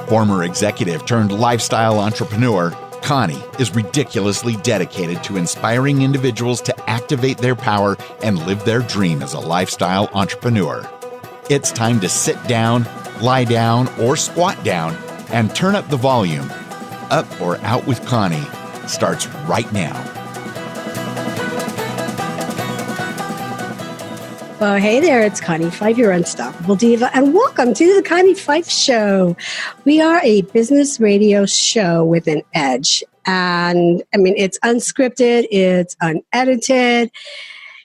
Former executive turned lifestyle entrepreneur, Connie is ridiculously dedicated to inspiring individuals to activate their power and live their dream as a lifestyle entrepreneur. It's time to sit down, lie down, or squat down and turn up the volume. Up or Out with Connie starts right now. Well, hey there, it's Connie Fife, your unstoppable diva, and welcome to the Connie Fife Show. We are a business radio show with an edge. And I mean, it's unscripted, it's unedited.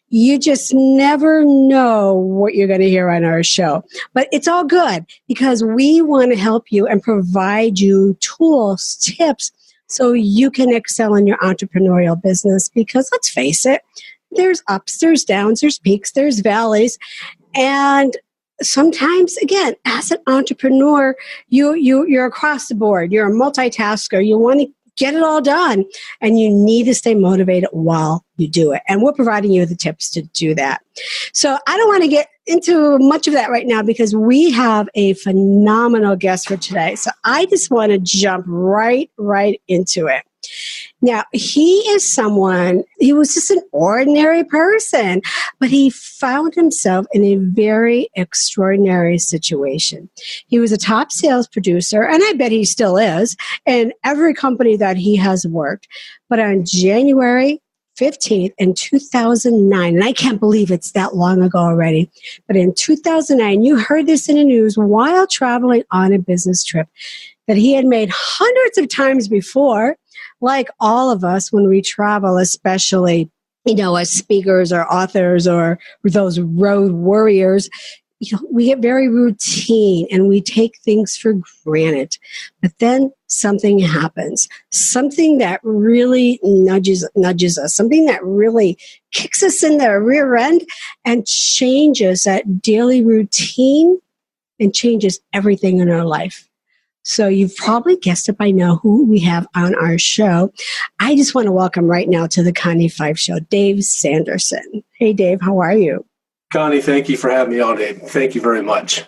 You just never know what you're going to hear on our show. But it's all good because we want to help you and provide you tools, tips, so you can excel in your entrepreneurial business. Because let's face it, there's ups, there's downs, there's peaks, there's valleys. And sometimes, again, as an entrepreneur, you're across the board. You're a multitasker. You want to get it all done. And you need to stay motivated while you do it. And we're providing you the tips to do that. So I don't want to get into much of that right now because we have a phenomenal guest for today. So I just want to jump right into it. Now, he is someone, he was just an ordinary person, but he found himself in a very extraordinary situation. He was a top sales producer, and I bet he still is, in every company that he has worked. But on January 15th in 2009, and I can't believe it's that long ago already, but in 2009, you heard this in the news while traveling on a business trip that he had made hundreds of times before. Like all of us when we travel, especially, as speakers or authors or those road warriors, we get very routine and we take things for granted. But then something happens, something that really nudges us, something that really kicks us in the rear end and changes that daily routine and changes everything in our life. So you've probably guessed it by now who we have on our show. I just want to welcome right now to the Connie Fife Show, Dave Sanderson. Hey, Dave, how are you? Connie, thank you for having me on, Dave. Thank you very much.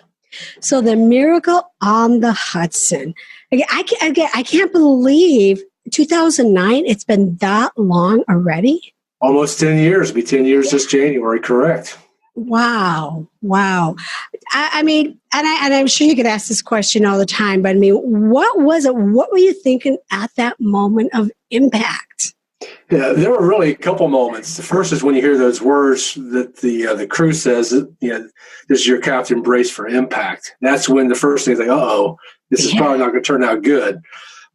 So the Miracle on the Hudson. I can't believe 2009, it's been that long already? Almost 10 years. It'll be 10 years this January, correct. Wow. I mean, and I'm sure you could ask this question all the time, but I mean, what was it? What were you thinking at that moment of impact? Yeah, there were really a couple moments. The first is when you hear those words that the crew says, this is your captain brace for impact. That's when the first thing is like, uh-oh, this is probably not going to turn out good.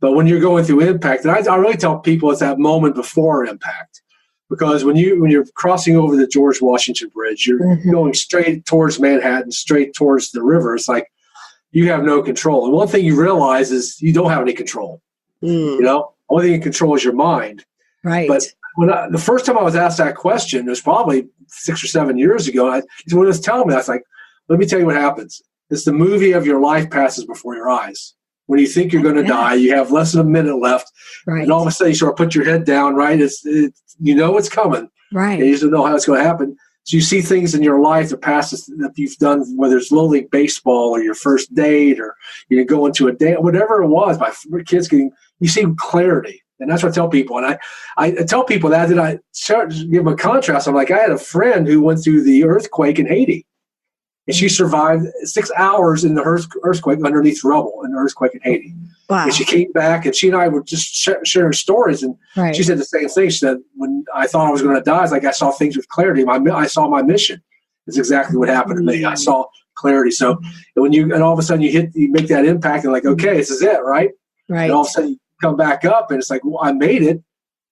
But when you're going through impact, and I really tell people it's that moment before impact. Because when you're crossing over the George Washington Bridge, you're going straight towards Manhattan, straight towards the river. It's like you have no control. And one thing you realize is you don't have any control. Only thing you control is your mind. Right. But the first time I was asked that question, it was probably 6 or 7 years ago. When it was telling me, I was like, let me tell you what happens. It's the movie of your life passes before your eyes. When you think you're going to die, you have less than a minute left. Right. And all of a sudden you sort of put your head down, right? It's coming. Right. And you just don't know how it's going to happen. So you see things in your life that passes that you've done, whether it's Little League baseball or your first date or you go into a date, whatever it was, my kids you see clarity. And that's what I tell people. And I tell people that I start to give them a contrast. I'm like, I had a friend who went through the earthquake in Haiti. And she survived 6 hours in the earthquake underneath rubble in the earthquake in Haiti. Wow. And she came back, and she and I were just sharing stories. And she said the same thing. She said, when I thought I was going to die, it's like I saw things with clarity. I saw my mission. It's exactly what happened to me. I saw clarity. So and all of a sudden you make that impact, and like, okay, this is it, right? Right. And all of a sudden you come back up, and it's like, well, I made it.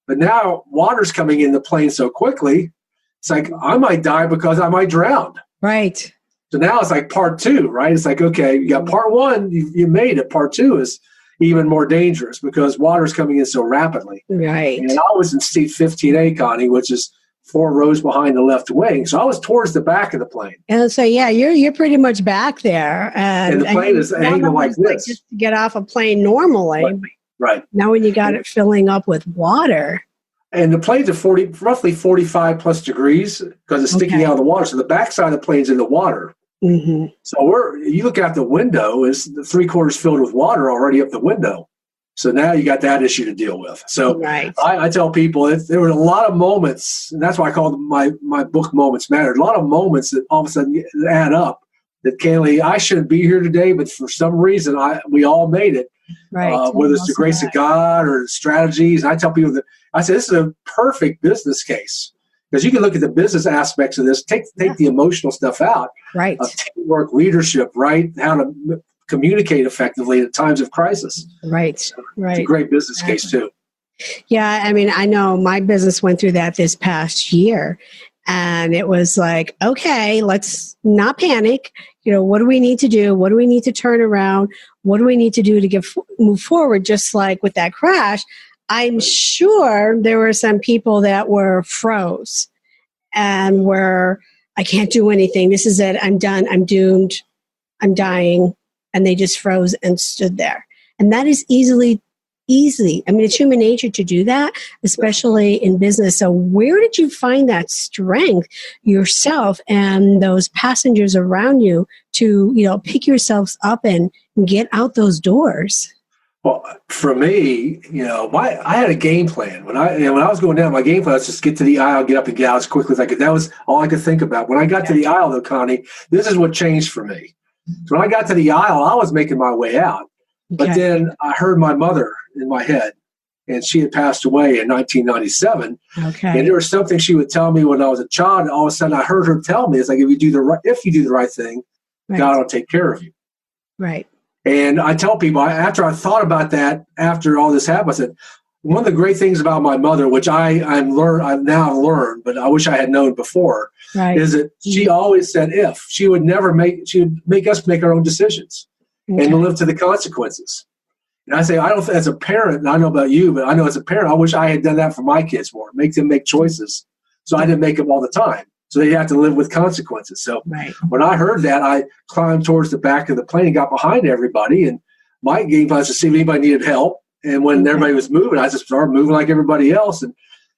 But now water's coming in the plane so quickly. It's like I might die because I might drown. Right. So now it's like part two, right? It's like, okay, you got part one, you made it. Part two is even more dangerous because water's coming in so rapidly. Right. And I was in seat 15A, Connie, which is 4 rows behind the left wing. So I was towards the back of the plane. And so, you're pretty much back there. And the plane is angled like this. Like just to get off a plane normally. Right. Now when you got it filling up with water. And the plane's at roughly 45 plus degrees because it's sticking out of the water. So the backside of the plane's in the water. Mm-hmm. So you look out the window, is the 3/4 filled with water already up the window. So now you got that issue to deal with. So Right. I tell people there were a lot of moments, and that's why I call my book Moments Matter. A lot of moments that all of a sudden add up that Kaylee, I shouldn't be here today, but for some reason we all made it. Right. Whether it's the grace of God or strategies. And I tell people I say this is a perfect business case. Because you can look at the business aspects of this, take the emotional stuff out, right? Teamwork, leadership, right? How to communicate effectively at times of crisis, right? So it's a great business case too. Yeah, I mean, I know my business went through that this past year, and it was like, okay, let's not panic. What do we need to do? What do we need to turn around? What do we need to do to move forward? Just like with that crash. I'm sure there were some people that were froze and I can't do anything. This is it. I'm done. I'm doomed. I'm dying. And they just froze and stood there. And that is easy. I mean, it's human nature to do that, especially in business. So where did you find that strength yourself and those passengers around you to, pick yourselves up and get out those doors? Well, for me, I had a game plan. When I was going down, my game plan was just get to the aisle, get up and get out as quickly as I could. That was all I could think about. When I got to the aisle, though, Connie, this is what changed for me. So when I got to the aisle, I was making my way out. But then I heard my mother in my head, and she had passed away in 1997. Okay. And there was something she would tell me when I was a child. And all of a sudden, I heard her tell me, it's like, if you do the right thing, God will take care of you. Right. And I tell people, after I thought about that, after all this happened, I said, one of the great things about my mother, which I've now learned, but I wish I had known before, is that she always said she would make us make our own decisions and live to the consequences. And I say, as a parent, and I know about you, but I know as a parent, I wish I had done that for my kids more, make them make choices. So I didn't make them all the time. So they have to live with consequences. So when I heard that, I climbed towards the back of the plane and got behind everybody. And my game plan was to see if anybody needed help. And when everybody was moving, I just started moving like everybody else. And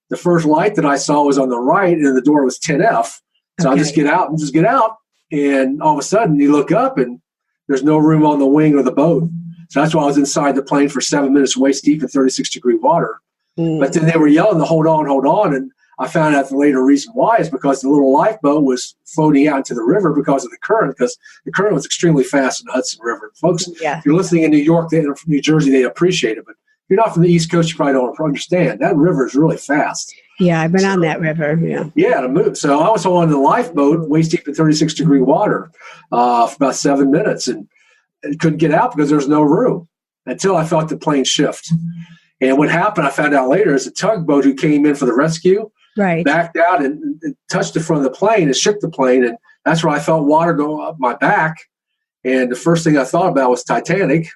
the first light that I saw was on the right, and the door was 10F. So I just get out. And all of a sudden, you look up, and there's no room on the wing of the boat. So that's why I was inside the plane for 7 minutes, waist deep in 36-degree water. But then they were yelling to hold on. And I found out the later reason why is because the little lifeboat was floating out into the river because of the current, because the current was extremely fast in the Hudson River. Folks, if you're listening in New York, from New Jersey, they appreciate it. But if you're not from the East Coast, you probably don't understand. That river is really fast. Yeah, I've been on that river. Yeah, to move. So I was on the lifeboat, waist deep in 36-degree water for about 7 minutes and couldn't get out because there was no room until I felt the plane shift. And what happened, I found out later, is a tugboat who came in for the rescue backed out and touched the front of the plane and shook the plane. And that's where I felt water go up my back. And the first thing I thought about was Titanic.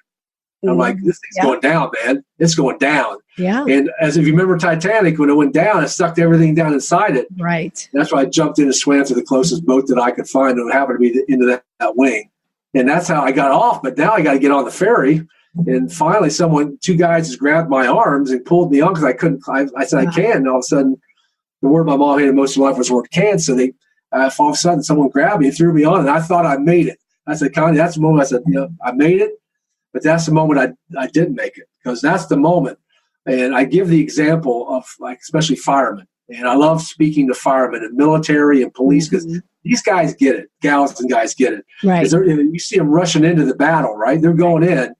I'm like, this thing's going down, man. It's going down. Yeah. And if you remember Titanic, when it went down, it sucked everything down inside it. Right. That's why I jumped in and swam to the closest boat that I could find that happened to be the end of that wing. And that's how I got off. But now I got to get on the ferry. And finally, two guys just grabbed my arms and pulled me on because I couldn't. I said, I can. And all of a sudden, the word my mom hated most of her life was the word can. So all of a sudden, someone grabbed me and threw me on. And I thought I made it. I said, Connie, that's the moment I said, I made it. But that's the moment I didn't make it, because that's the moment. And I give the example of, like, especially firemen. And I love speaking to firemen and military and police, because these guys get it. Gals and guys get it. Right. You see them rushing into the battle, right? They're going in.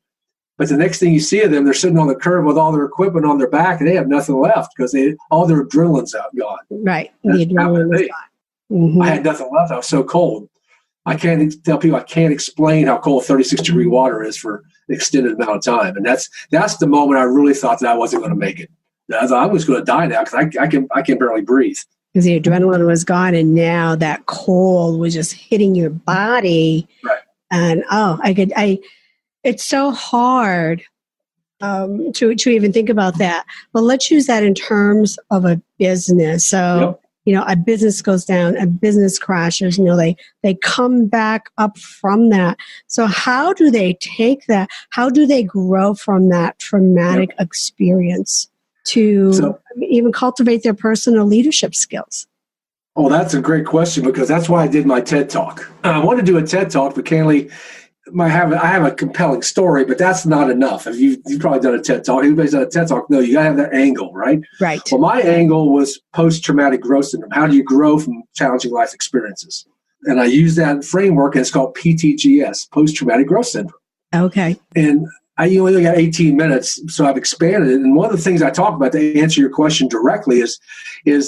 But the next thing you see of them, they're sitting on the curb with all their equipment on their back, and they have nothing left because all their adrenaline's gone. Right. The adrenaline was gone. I had nothing left. I was so cold. I can't tell people, I can't explain how cold 36-degree water is for an extended amount of time. And that's the moment I really thought that I wasn't going to make it. I thought I was going to die now because I can barely breathe. Because the adrenaline was gone, and now that cold was just hitting your body. Right. And it's so hard to even think about that. But let's use that in terms of a business. So, a business goes down, a business crashes, they come back up from that. So how do they take that? How do they grow from that traumatic experience to even cultivate their personal leadership skills? Oh, that's a great question, because that's why I did my TED Talk. I want to do a TED Talk, but candidly, I have a compelling story, but that's not enough. If you've probably done a TED Talk. Everybody's done a TED Talk. No, you got to have that angle, right? Right. Well, my angle was post-traumatic growth syndrome. How do you grow from challenging life experiences? And I use that framework, and it's called PTGS, post-traumatic growth syndrome. Okay. And I only got 18 minutes, so I've expanded it. And one of the things I talk about, to answer your question directly, is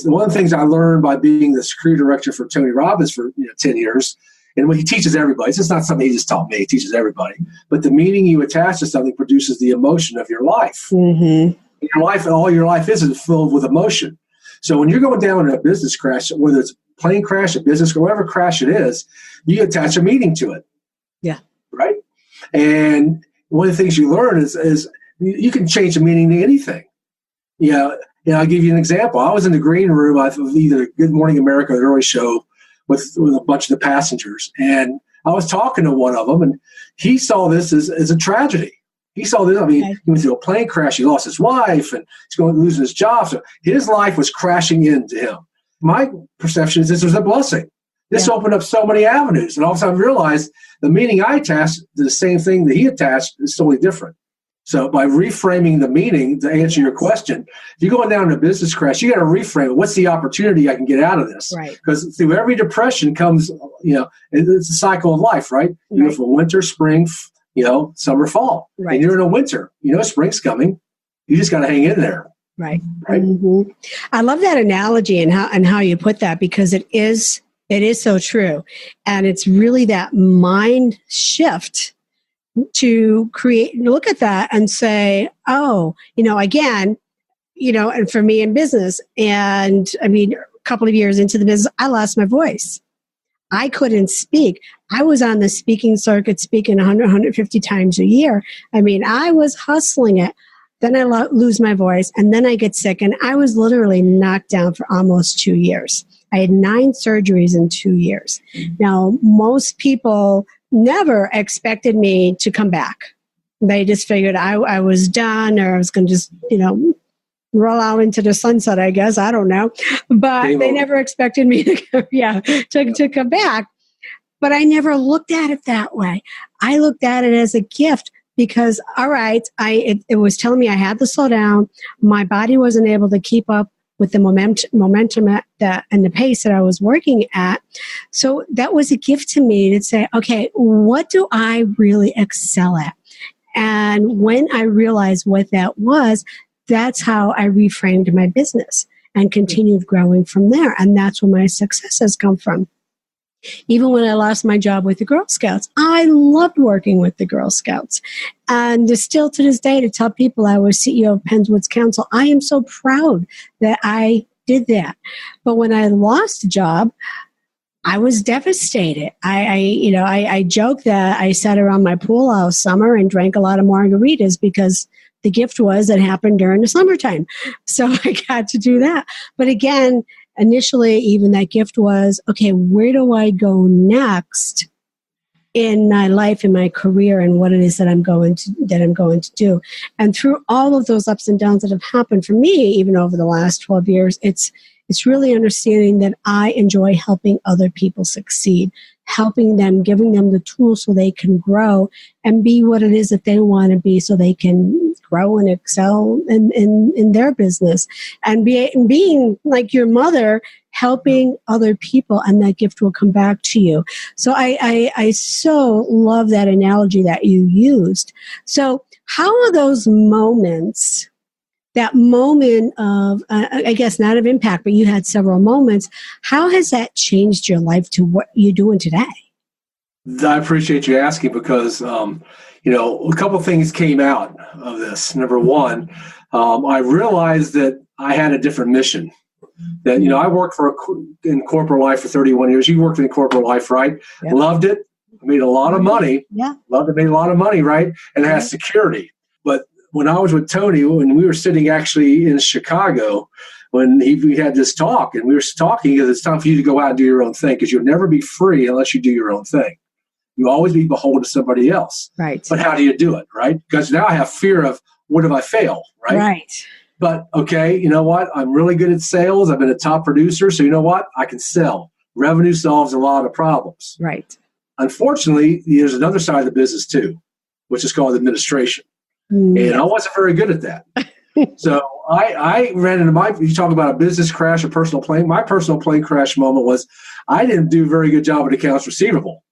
one of the things I learned by being the security director for Tony Robbins for 10 years. And when he teaches everybody, it's just not something he just taught me. He teaches everybody. But the meaning you attach to something produces the emotion of your life. Mm-hmm. Your life, all your life is filled with emotion. So when you're going down in a business crash, whether it's a plane crash, a business, or whatever crash it is, you attach a meaning to it. Yeah. Right? And one of the things you learn is you can change the meaning to anything. I'll give you an example. I was in the green room of either Good Morning America or the early show with a bunch of the passengers. And I was talking to one of them, and he saw this as a tragedy. He saw this. He went through a plane crash. He lost his wife, and he's going to lose his job. So his life was crashing into him. My perception is this was a blessing. This opened up so many avenues. And all of a sudden I realized the meaning I attached to the same thing that he attached is totally different. So by reframing the meaning, to answer your question, if you're going down in a business crash, you got to reframe it. What's the opportunity I can get out of this? Right. Because through every depression comes, it's a cycle of life, right? You go from winter, spring, summer, fall. Right. And you're in a winter. Spring's coming. You just got to hang in there. Right. Right. Mm-hmm. I love that analogy and how you put that, because it is so true. And it's really that mind shift to look at that and say, and for me in business, and a couple of years into the business, I lost my voice. I couldn't speak. I was on the speaking circuit, speaking 100, 150 times a year. I was hustling it. Then I lose my voice, and then I get sick, and I was literally knocked down for almost 2 years. I had 9 surgeries in 2 years. Now, most people never expected me to come back. They just figured I was done, or I was going to just, roll out into the sunset, I guess. I don't know. But they never expected me to come back. But I never looked at it that way. I looked at it as a gift. Because, all right, it was telling me I had to slow down. My body wasn't able to keep up with the momentum and the pace that I was working at. So that was a gift to me to say, okay, what do I really excel at? And when I realized what that was, that's how I reframed my business and continued growing from there. And that's where my success has come from. Even when I lost my job with the Girl Scouts, I loved working with the Girl Scouts. And still to this day, to tell people I was CEO of Penns Woods Council, I am so proud that I did that. But when I lost the job, I was devastated. I joke that I sat around my pool all summer and drank a lot of margaritas, because the gift was it happened during the summertime. So I got to do that. But again, initially, even that gift was, okay, where do I go next in my life, in my career, and what it is that I'm going to do? And through all of those ups and downs that have happened for me, even over the last 12 years, it's really understanding that I enjoy helping other people succeed, helping them, giving them the tools so they can grow and be what it is that they want to be, so they can grow and excel in their business, and being like your mother, helping other people, and that gift will come back to you. So I so love that analogy that you used. So how are those moments, that moment of, I guess not of impact, but you had several moments, how has that changed your life to what you're doing today? I appreciate you asking, because a couple of things came out of this. Number one, I realized that I had a different mission. That I worked in corporate life for 31 years. You worked in corporate life, right? Yep. Loved it. Made a lot of money. Yeah. Loved it. Made a lot of money, right? And it has security. But when I was with Tony, when we were sitting actually in Chicago, when we had this talk, and we were talking, because it's time for you to go out and do your own thing, because you'll never be free unless you do your own thing. You always be beholden to somebody else. Right. But how do you do it, right? Because now I have fear of, what if I fail, right? Right. But okay, you know what? I'm really good at sales. I've been a top producer. So you know what? I can sell. Revenue solves a lot of problems. Right. Unfortunately, there's another side of the business too, which is called administration. And I wasn't very good at that. So I ran into you talk about a business crash, a personal plane. My personal plane crash moment was I didn't do a very good job at accounts receivable.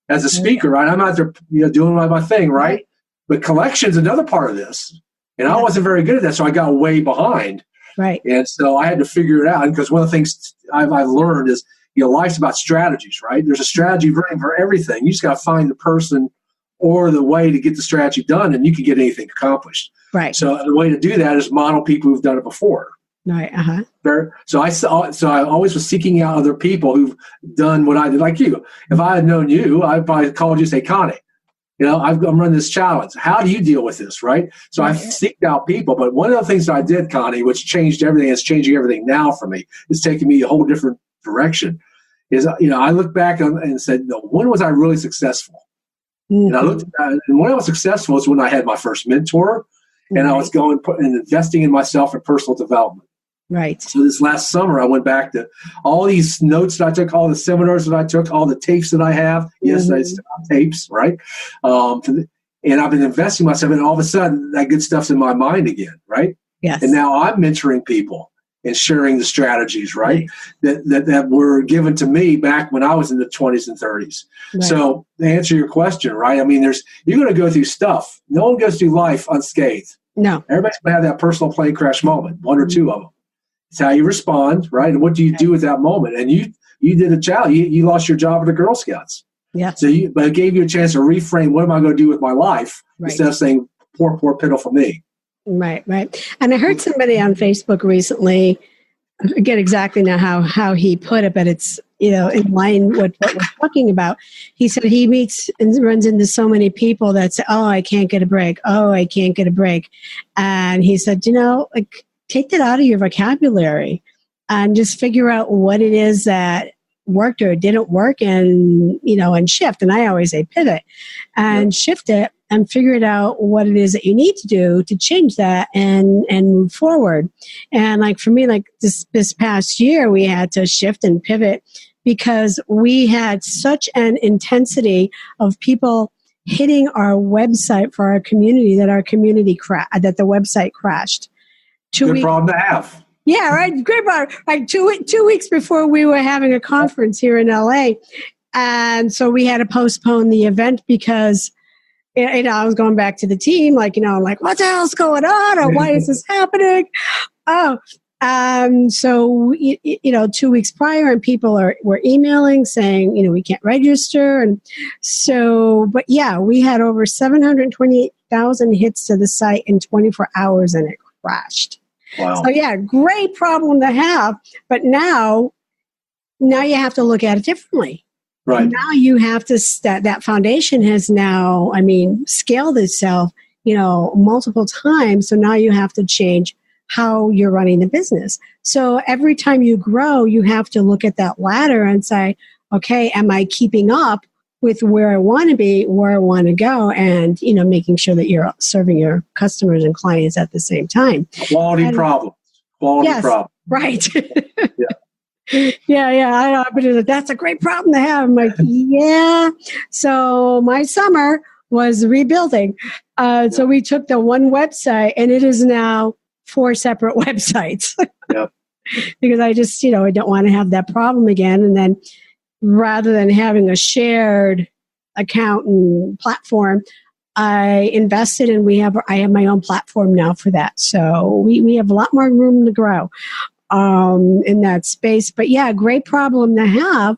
As a speaker, right? I'm out there doing my thing, right? But collection's another part of this. And I wasn't very good at that, so I got way behind. Right. And so I had to figure it out. Because one of the things I've learned is, life's about strategies, right? There's a strategy for everything. You just got to find the person or the way to get the strategy done, and you can get anything accomplished. Right. So the way to do that is model people who've done it before. Right. So I always was seeking out other people who've done what I did, like you. If I had known you, I'd probably called you and say, Connie, I'm running this challenge. How do you deal with this, right? So I seeked out people. But one of the things that I did, Connie, which changed everything, it's changing everything now for me, it's taking me a whole different direction, is, I look back and said, no, when was I really successful? Mm-hmm. And I looked at it, and when I was successful is when I had my first mentor, and I was going and investing in myself in personal development. Right. So this last summer, I went back to all these notes that I took, all the seminars that I took, all the tapes that I have. Mm-hmm. Yes, I still have tapes, right? And I've been investing myself, and all of a sudden, that good stuff's in my mind again, right? Yes. And now I'm mentoring people and sharing the strategies, right? That were given to me back when I was in the 20s and 30s. Right. So to answer your question, right? I mean, you're going to go through stuff. No one goes through life unscathed. No. Everybody's going to have that personal plane crash moment, one or two of them. It's how you respond, right? And what do you do with that moment? And you did a challenge. You lost your job at the Girl Scouts. Yeah. But it gave you a chance to reframe, what am I going to do with my life? Right. Instead of saying, poor, pitiful me. Right. And I heard somebody on Facebook recently, I forget exactly now how he put it, but it's, in line with what we're talking about. He said he meets and runs into so many people that say, oh, I can't get a break. Oh, I can't get a break. And he said, take that out of your vocabulary and just figure out what it is that worked or didn't work, and shift. And I always say pivot and shift it and figure it out what it is that you need to do to change that and move forward. And like for me, like this past year, we had to shift and pivot because we had such an intensity of people hitting our website for our community that that the website crashed. Good problem to have. Yeah, right. Great problem. Like 2 weeks before we were having a conference here in LA. And so we had to postpone the event because, I was going back to the team, like what the hell's going on? Or why is this happening? So 2 weeks prior, and people were emailing saying, we can't register. And so, but yeah, we had over 728,000 hits to the site in 24 hours, and it crashed. Wow. So yeah, great problem to have, but now you have to look at it differently. Right. Now you have to, that foundation has now, scaled itself, multiple times. So now you have to change how you're running the business. So every time you grow, you have to look at that ladder and say, okay, am I keeping up with where I want to be, where I want to go, and, making sure that you're serving your customers and clients at the same time. Quality problem. Right. Yeah. I know, but that's a great problem to have. I'm like, yeah. So my summer was rebuilding. So we took the one website, and it is now 4 separate websites. Yep. Because I just, I don't want to have that problem again. And then rather than having a shared account and platform, I invested, and I have my own platform now for that. So we have a lot more room to grow in that space. But yeah, great problem to have.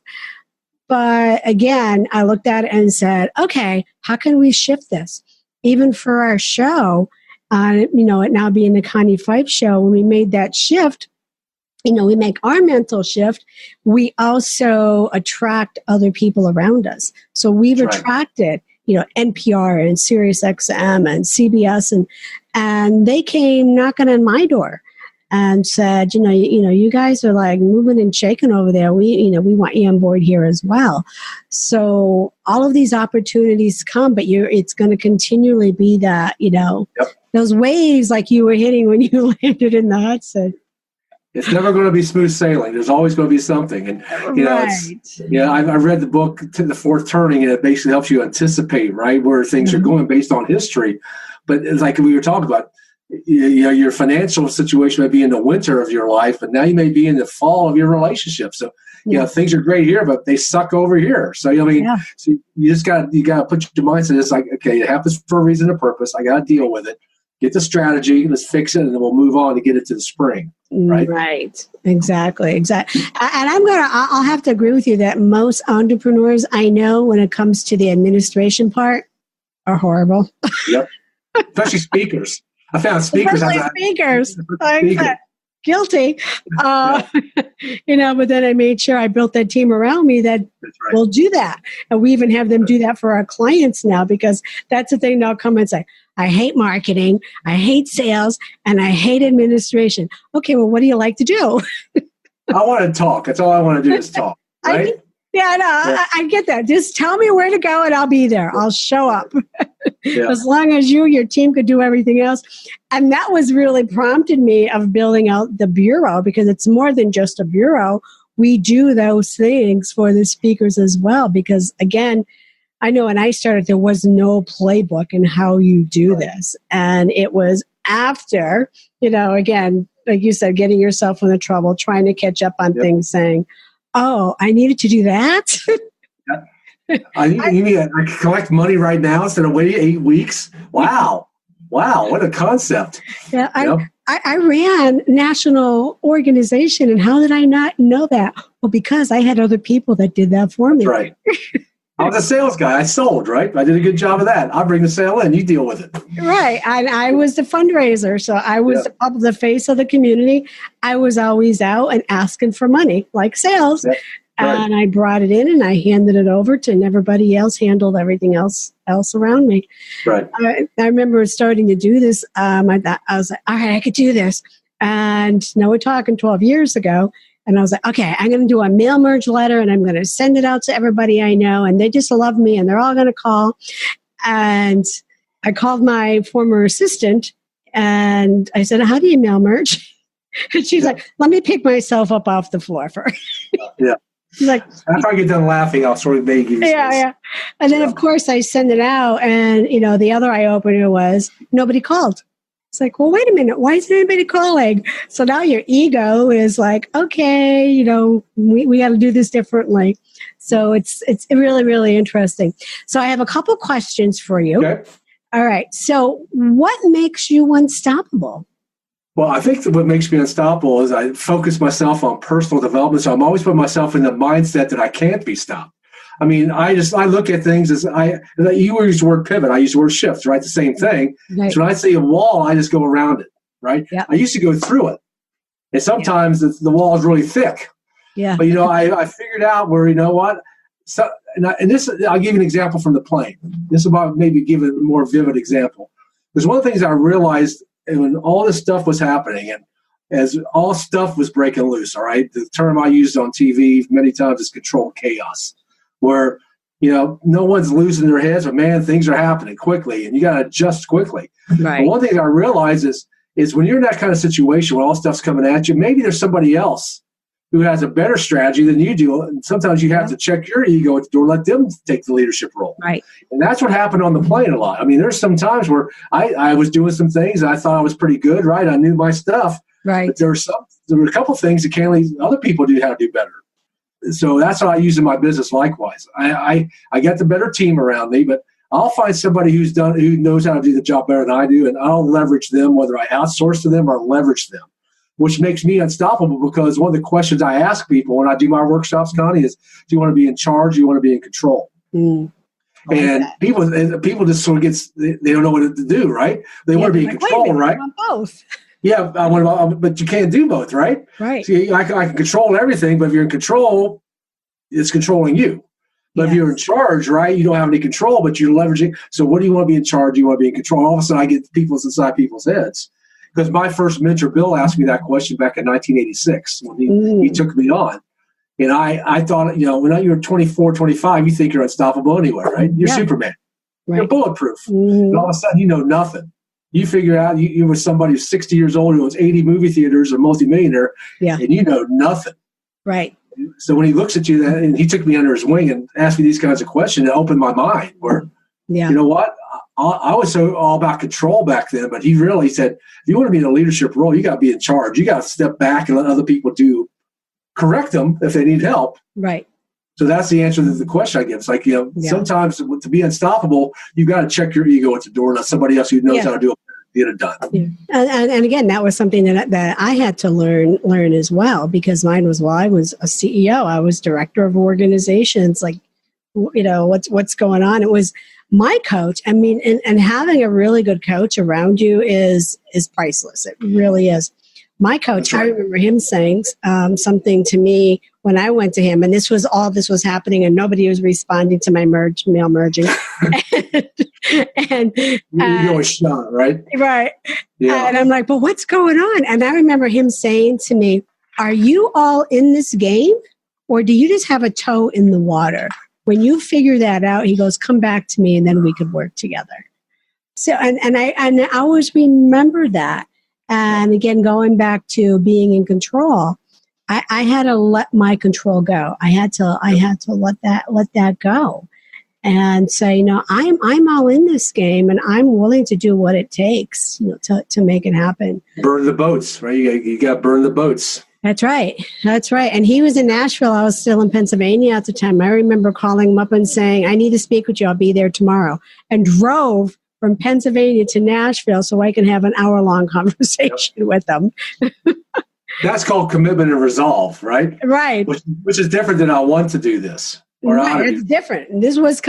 But again, I looked at it and said, okay, how can we shift this? Even for our show, it now being the Connie Fife show, when we made that shift, we make our mental shift, we also attract other people around us. So we've attracted, NPR and Sirius XM and CBS, and they came knocking on my door and said, you guys are like moving and shaking over there. We want you on board here as well. So all of these opportunities come, but it's going to continually be that, those waves like you were hitting when you landed in the Hudson. It's never going to be smooth sailing. There's always going to be something. And, I read the book, The Fourth Turning, and it basically helps you anticipate, right, where things are going based on history. But it's like we were talking about, your financial situation may be in the winter of your life, but now you may be in the fall of your relationship. So, things are great here, but they suck over here. So, so you just got to put your mindset. It's like, okay, it happens for a reason and purpose. I got to deal with it. Get the strategy, let's fix it, and then we'll move on to get it to the spring. Right. Exactly. And I'll have to agree with you that most entrepreneurs I know, when it comes to the administration part, are horrible. Yep. Especially speakers. I found speakers. Guilty. But then I made sure I built that team around me that will do that. And we even have them do that for our clients now, because that's the thing. They'll come and say, I hate marketing, I hate sales, and I hate administration. Okay, well, what do you like to do? I want to talk. That's all I want to do is talk. Right? I get that. Just tell me where to go and I'll be there. I'll show up. As long as your team could do everything else. And that was really prompted me of building out the bureau, because it's more than just a bureau. We do those things for the speakers as well, because again, I know when I started, there was no playbook in how you do this. And it was after, again, like you said, getting yourself into trouble, trying to catch up on things, saying, oh, I needed to do that. I can collect money right now instead of waiting 8 weeks. Wow, what a concept. Yeah, I ran national organization, and how did I not know that? Well, because I had other people that did that for me. That's right. I was a sales guy. I sold, right? I did a good job of that. I'll bring the sale in. You deal with it. Right. And I was the fundraiser. So I was the face of the community. I was always out and asking for money, like sales. Yep. Right. And I brought it in and I handed it over to, and everybody else handled everything else around me. Right. I remember starting to do this. I was like, all right, I could do this. And now we're talking 12 years ago. And I was like, okay, I'm going to do a mail merge letter and I'm going to send it out to everybody I know. And they just love me and they're all going to call. And I called my former assistant and I said, how do you mail merge? And she's like, let me pick myself up off the floor first. Yeah. She's like, after I get done laughing, I'll sort of make you. Yeah. And then, of course, I send it out. And, the other eye opener was nobody called. It's like, well, wait a minute. Why isn't anybody calling? So now your ego is like, okay, we got to do this differently. So it's really, really interesting. So I have a couple questions for you. Okay. All right. So what makes you unstoppable? Well, I think that what makes me unstoppable is I focus myself on personal development. So I'm always putting myself in the mindset that I can't be stopped. I mean, I look at things as you use the word pivot. I use the word shift, right? The same thing. Right. So when I see a wall, I just go around it, right? Yep. I used to go through it. And sometimes the wall is really thick. Yeah. But, I figured out where, so, and this, I'll give you an example from the plane. This will maybe give a more vivid example. Because one of the things I realized when all this stuff was happening, and as all stuff was breaking loose, all right, the term I used on TV many times is controlled chaos. Where, no one's losing their heads, but man, things are happening quickly and you got to adjust quickly. Right. But one thing I realize is when you're in that kind of situation where all stuff's coming at you, maybe there's somebody else who has a better strategy than you do. And sometimes you have to check your ego at the door, let them take the leadership role. Right. And that's what happened on the plane a lot. I mean, there's some times where I was doing some things and I thought I was pretty good, right? I knew my stuff. Right. But there were a couple things that other people do how to do better. So that's what I use in my business likewise. I get the better team around me, but I'll find somebody who knows how to do the job better than I do, and I'll leverage them, whether I outsource to them or leverage them, which makes me unstoppable because one of the questions I ask people when I do my workshops, Connie, is, do you want to be in charge or do you want to be in control? And people just sort of they don't know what to do, right? They want to be in control, right? I want both. Yeah, but you can't do both, right? Right. See, I can control everything, but if you're in control, it's controlling you. But if you're in charge, right, you don't have any control, but you're leveraging. So what do you want to be in charge? Do you want to be in control? All of a sudden, I get people's inside people's heads. Because my first mentor, Bill, asked me that question back in 1986 when he took me on. And I thought, when you're 24, 25, you think you're unstoppable anyway, right? You're Superman. Right. You're bulletproof. And all of a sudden, you know nothing. You figure out you were somebody who's 60 years old who owns 80 movie theaters, a multimillionaire, and you know nothing. Right. So when he looks at you, and he took me under his wing and asked me these kinds of questions, it opened my mind. Where, you know what? I was so all about control back then, but he really said, if you want to be in a leadership role, you got to be in charge. You got to step back and let other people correct them if they need help. Right. So that's the answer to the question I give. It's like, sometimes to be unstoppable, you got to check your ego at the door and let somebody else who knows how to do it get it done. Yeah. And again, that was something that I had to learn as well, because mine was, I was a CEO, I was director of organizations, like, what's going on. It was my coach. I mean, and having a really good coach around you is priceless. It really is. My coach, I remember him saying something to me when I went to him, and this was happening, and nobody was responding to my mail merging. and you go a shot, right? Right. Yeah. And I'm like, but what's going on? And I remember him saying to me, are you all in this game, or do you just have a toe in the water? When you figure that out, he goes, come back to me, and then we could work together. So, and I always remember that. And again, going back to being in control, I had to let my control go. I had to let that go, and say, I'm all in this game, and I'm willing to do what it takes, to make it happen. Burn the boats, right? You got to burn the boats. That's right. And he was in Nashville. I was still in Pennsylvania at the time. I remember calling him up and saying, I need to speak with you. I'll be there tomorrow. And drove from Pennsylvania to Nashville so I can have an hour-long conversation with them. That's called commitment and resolve, right? Right. Which is different than I want to do this. Right, it's different. This was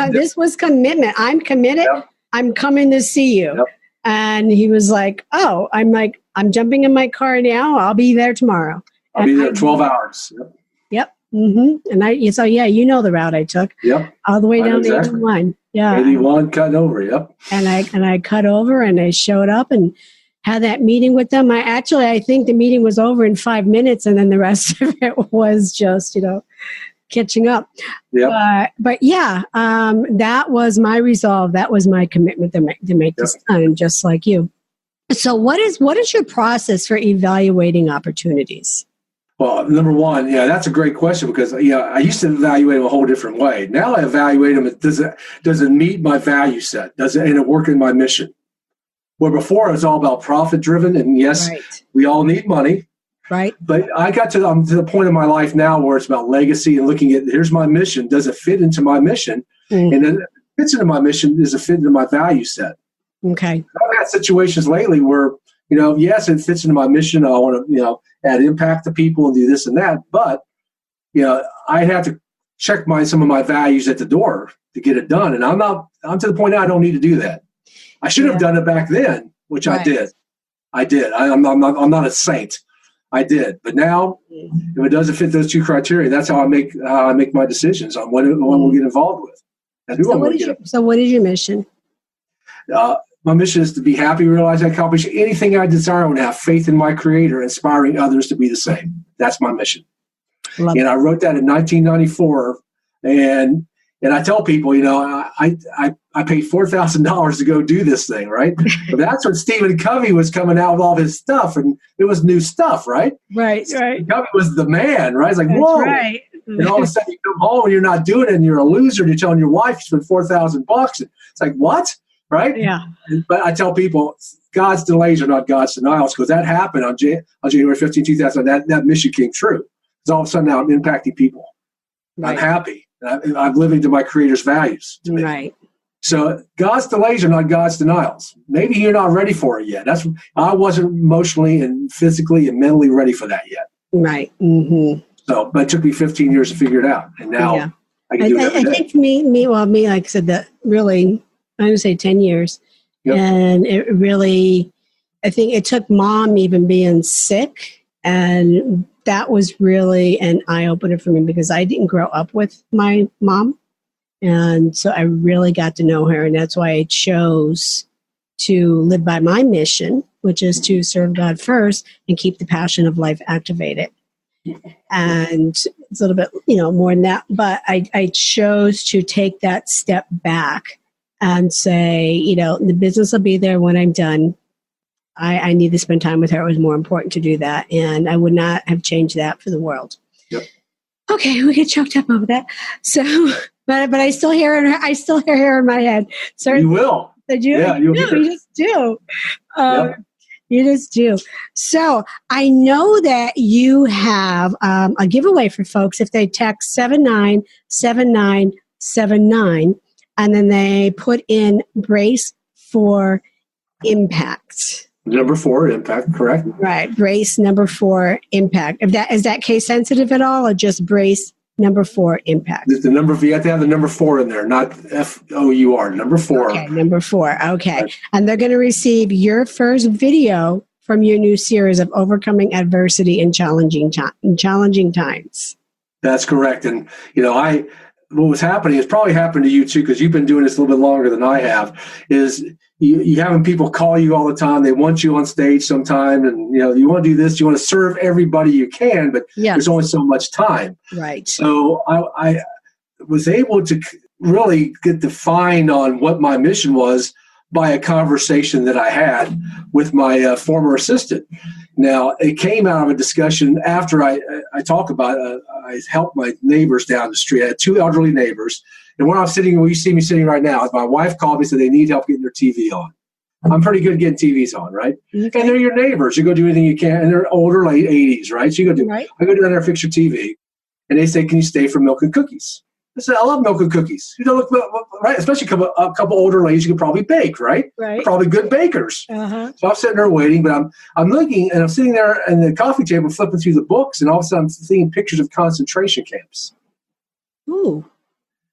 commitment. I'm committed. Yep. I'm coming to see you. Yep. And he was like, oh, I'm jumping in my car now. I'll be there tomorrow. I'll be there 12 hours. Yep. Mm-hmm. And you know the route I took. Yep. All the way down to 81. Yeah. 81 cutting over. Yep. And I cut over, and I showed up and had that meeting with them. I think the meeting was over in 5 minutes, and then the rest of it was just, catching up. Yep. But that was my resolve. That was my commitment to make this done, just like you. So what is your process for evaluating opportunities? Well, number one, that's a great question, because I used to evaluate them a whole different way. Now I evaluate them. Does it meet my value set? Does it work in my mission? Where before it was all about profit driven, and yes, we all need money. Right. But I'm to the point in my life now where it's about legacy and looking at, here's my mission. Does it fit into my mission? Mm-hmm. And then if it fits into my mission, does it fit into my value set? Okay. I've had situations lately where, yes, it fits into my mission. I want to, add impact to people and do this and that. But, I have to check some of my values at the door to get it done. And I'm to the point now I don't need to do that. I should have done it back then, which I did. I'm not a saint. I did. But now, if it doesn't fit those two criteria, that's how I make my decisions on what we'll get involved with. So what is your mission? My mission is to be happy, realize I accomplish anything I desire, and have faith in my Creator, inspiring others to be the same. That's my mission. I wrote that in 1994, and I tell people, I paid $4,000 to go do this thing, right? But that's when Stephen Covey was coming out with all his stuff, and it was new stuff, right? Right. Stephen Covey was the man, right? It's like, that's whoa. Right. And all of a sudden you come home and you're not doing it, and you're a loser, and you're telling your wife you spent $4,000. It's like, what? Right? Yeah. But I tell people, God's delays are not God's denials, because that happened on January 15, 2000. That mission came true. Because all of a sudden now I'm impacting people. Right. I'm happy. I'm living to my Creator's values. Right. So God's delays are not God's denials. Maybe you're not ready for it yet. I wasn't emotionally and physically and mentally ready for that yet. Right. Mm-hmm. So, but it took me 15 years to figure it out, and now I can do it every day. I think me, like I said, that really, I would say 10 years, and it really, I think it took Mom even being sick, and that was really an eye-opener for me, because I didn't grow up with my mom. And so I really got to know her. And that's why I chose to live by my mission, which is to serve God first and keep the passion of life activated. And it's a little bit, more than that. But I chose to take that step back and say, the business will be there when I'm done. I need to spend time with her. It was more important to do that. And I would not have changed that for the world. Yep. Okay, we get choked up over that. So, but I still hear her in my head. So you will. You just do. You just do. So I know that you have a giveaway for folks if they text 797979 and then they put in brace for impact. Number 4, impact, correct? Right, brace number 4, impact. Is that case sensitive at all, or just brace number 4, impact? The number, you have to have the number 4 in there, not FOUR. Number 4. Okay, number 4. Okay, right. And they're going to receive your first video from your new series of overcoming adversity in challenging times. That's correct, and what was happening is probably happened to you too, because you've been doing this a little bit longer than I have. Is you having people call you all the time? They want you on stage sometime, and you want to do this. You want to serve everybody you can, but there's only so much time. Right. So I was able to really get defined on what my mission was by a conversation that I had with my former assistant. Now, it came out of a discussion after I talk about I helped my neighbors down the street. I had 2 elderly neighbors. And when I'm sitting, where you see me sitting right now, my wife called me and said they need help getting their TV on. I'm pretty good at getting TVs on, right? Okay. And they're your neighbors. You go do anything you can. And they're older, late 80s, right? So you go do, right. I go down there and fix your TV. And they say, can you stay for milk and cookies? I said, I love milk and cookies. Right? Especially a couple older ladies you could probably bake, right? Right. Probably good bakers. Uh-huh. So I'm sitting there waiting, but I'm looking, and I'm sitting there at the coffee table flipping through the books, and all of a sudden I'm seeing pictures of concentration camps. Ooh.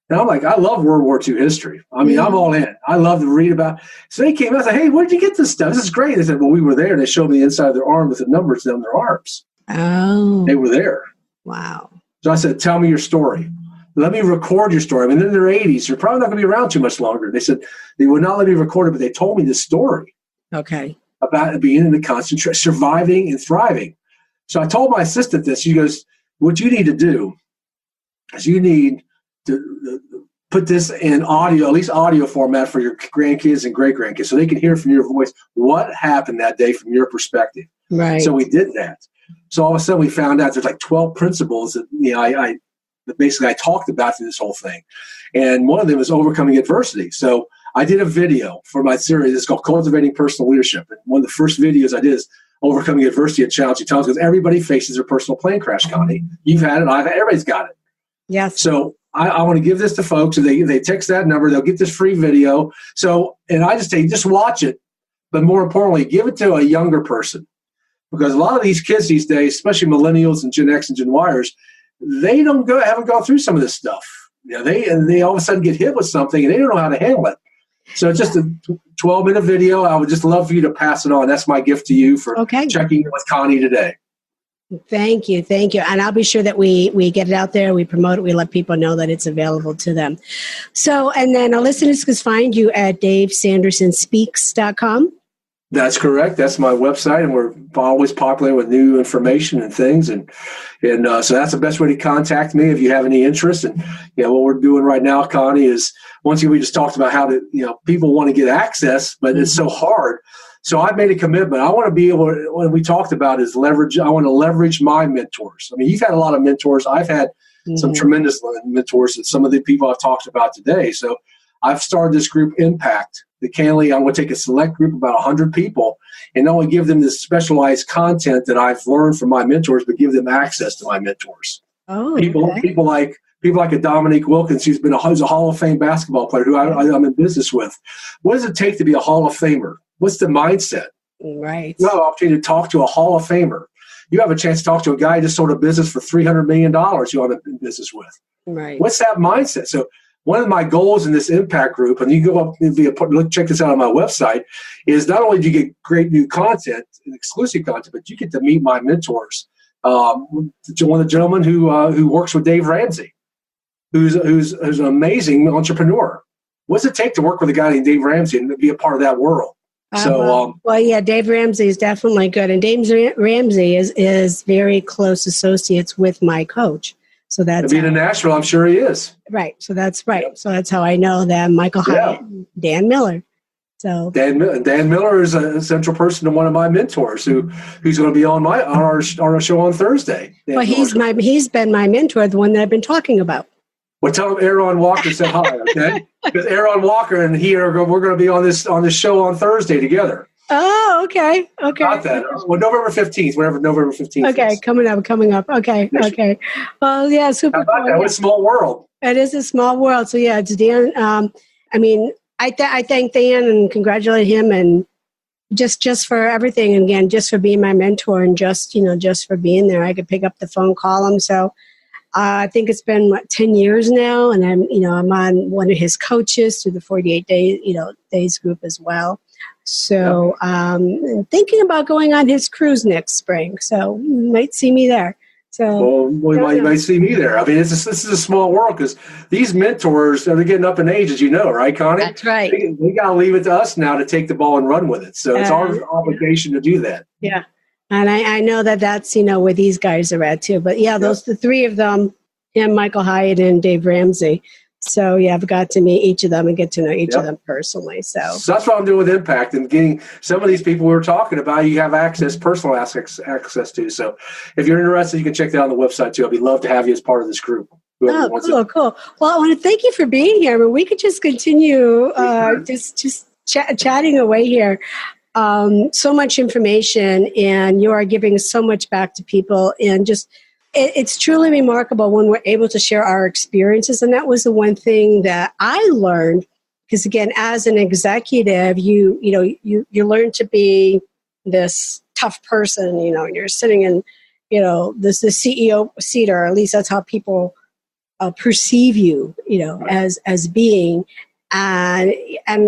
And I'm like, I love World War II history. I mean, I'm all in. I love to read about. So they came out and said, hey, where did you get this stuff? This is great. They said, well, we were there. And they showed me the inside of their arm with the numbers on their arms. Oh. They were there. Wow. So I said, tell me your story. Let me record your story. I mean, they're in their 80s. They're probably not going to be around too much longer. They said they would not let me record it, but they told me this story. Okay. About being in the concentration, surviving and thriving. So I told my assistant this. She goes, what you need to do is you need to put this in audio, at least audio format for your grandkids and great-grandkids, so they can hear from your voice what happened that day from your perspective. Right. So we did that. So all of a sudden we found out there's like 12 principles that that basically I talked about through this whole thing. And one of them is overcoming adversity. So I did a video for my series. It's called Cultivating Personal Leadership. And one of the first videos I did is overcoming adversity at challenging times, because everybody faces their personal plane crash, Connie. You've had it. I've had it. Everybody's got it. Yes. So I want to give this to folks. And they text that number. They'll get this free video. So, and I just say, just watch it. But more importantly, give it to a younger person. Because a lot of these kids these days, especially millennials and Gen X and Gen Yers, they haven't gone through some of this stuff. They all of a sudden get hit with something and they don't know how to handle it. So it's just a 12-minute video. I would just love for you to pass it on. That's my gift to you for checking in with Connie today. Thank you. And I'll be sure that we get it out there, we promote it, we let people know that it's available to them. So, and then our listeners can find you at DaveSandersonSpeaks.com. That's correct. That's my website, and we're always popular with new information and things, and so that's the best way to contact me if you have any interest. And what we're doing right now, Connie, is once again we just talked about how to people want to get access, but it's so hard. So I've made a commitment. I want to be able to, what we talked about is leverage. I want to leverage my mentors. I mean, you've had a lot of mentors. I've had some tremendous mentors, and some of the people I've talked about today. So I've started this group, Impact. I'm going to take a select group, about 100 people, and not only give them this specialized content that I've learned from my mentors, but give them access to my mentors. People like a Dominique Wilkins, who's a Hall of Fame basketball player who I'm in business with. What does it take to be a Hall of Famer? What's the mindset? Right. You have an opportunity to talk to a Hall of Famer. You have a chance to talk to a guy who just sold a business for $300 million who I'm in business with. Right. What's that mindset? So one of my goals in this impact group, and you go up and check this out on my website, is not only do you get great new content and exclusive content, but you get to meet my mentors. One of the gentlemen who works with Dave Ramsey, who's an amazing entrepreneur. What does it take to work with a guy named Dave Ramsey and be a part of that world? Dave Ramsey is definitely good, and Dave Ramsey is very close associates with my coach. So that's being in Nashville, I'm sure he is. Right. So that's right. Yep. So that's how I know them. Michael Hyatt, Dan Miller. So Dan Miller is a central person to one of my mentors who's going to be on our show on Thursday. Well, he's been my mentor, the one that I've been talking about. Well, tell him Aaron Walker said hi, okay? Because Aaron Walker and we're going to be on this show on Thursday together. Oh, okay. Got that. Well, November 15th, whenever November 15th Okay, is. coming up. Okay. Well, yeah, super cool. That was a small world. It is a small world. So, yeah, it's Dan. I thank Dan and congratulate him, and just for everything, and again, just for being my mentor, and just for being there. I could pick up the phone, call him. So I think it's been 10 years now, and I'm on one of his coaches through the 48 days group as well. So I'm thinking about going on his cruise next spring. So you might see me there. So you might see me there. I mean, this is a small world, because these mentors, they're getting up in age, as you know, right, Connie? That's right. We got to leave it to us now to take the ball and run with it. So it's our obligation to do that. Yeah. And I know that's, where these guys are at too. But yeah, the three of them, him, Michael Hyatt, and Dave Ramsey. So yeah, I've got to meet each of them and get to know each of them personally. So that's what I'm doing with Impact, and getting some of these people we were talking about, you have personal access to. So if you're interested, you can check that on the website too. I'd love to have you as part of this group. Cool. Well, I want to thank you for being here. I mean, we could just continue chatting away here. So much information, and you are giving so much back to people, and just it's truly remarkable when we're able to share our experiences. And that was the one thing that I learned, because again, as an executive, you learn to be this tough person, and you're sitting in, the CEO seat, or at least that's how people perceive you, as being. And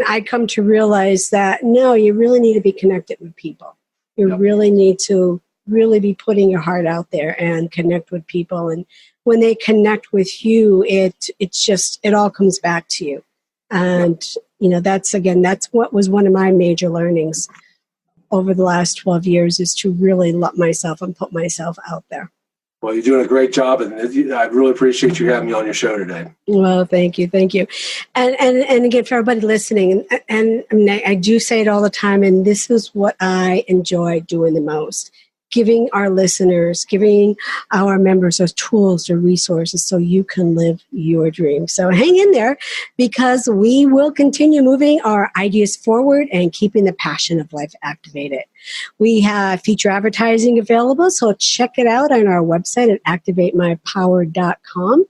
I come to realize that, no, you really need to be connected with people. You really need to really be putting your heart out there and connect with people. And when they connect with you, it all comes back to you. And, that's what was one of my major learnings over the last 12 years, is to really love myself and put myself out there. Well, you're doing a great job, and I really appreciate you having me on your show today. Well, thank you. And again, for everybody listening, and I do say it all the time, and this is what I enjoy doing the most. Giving our listeners, giving our members those tools, the resources, so you can live your dream. So hang in there, because we will continue moving our ideas forward and keeping the passion of life activated. We have feature advertising available, so check it out on our website at activatemypower.com.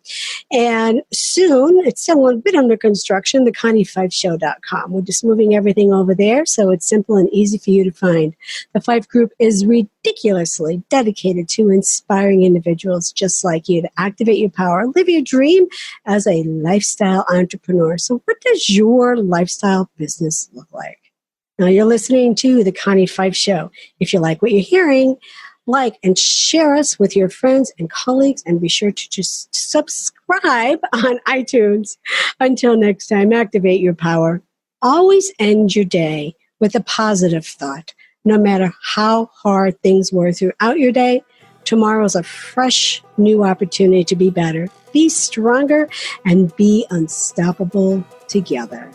And soon, it's still a bit under construction, theconnie5show.com. We're just moving everything over there, so it's simple and easy for you to find. The Five Group is ridiculously dedicated to inspiring individuals just like you to activate your power, live your dream as a lifestyle entrepreneur. So what does your lifestyle business look like? Now, you're listening to The Connie Five Show. If you like what you're hearing, like and share us with your friends and colleagues, and be sure to just subscribe on iTunes. Until next time, activate your power. Always end your day with a positive thought. No matter how hard things were throughout your day, tomorrow's a fresh new opportunity to be better, be stronger, and be unstoppable together.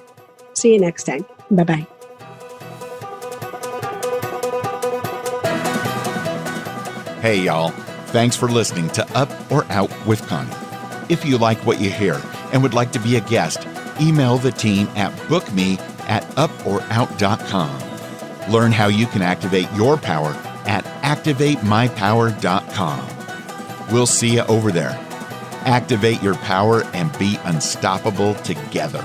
See you next time. Bye-bye. Hey, y'all. Thanks for listening to Up or Out with Connie. If you like what you hear and would like to be a guest, email the team at bookme@uporout.com. Learn how you can activate your power at activatemypower.com. We'll see you over there. Activate your power and be unstoppable together.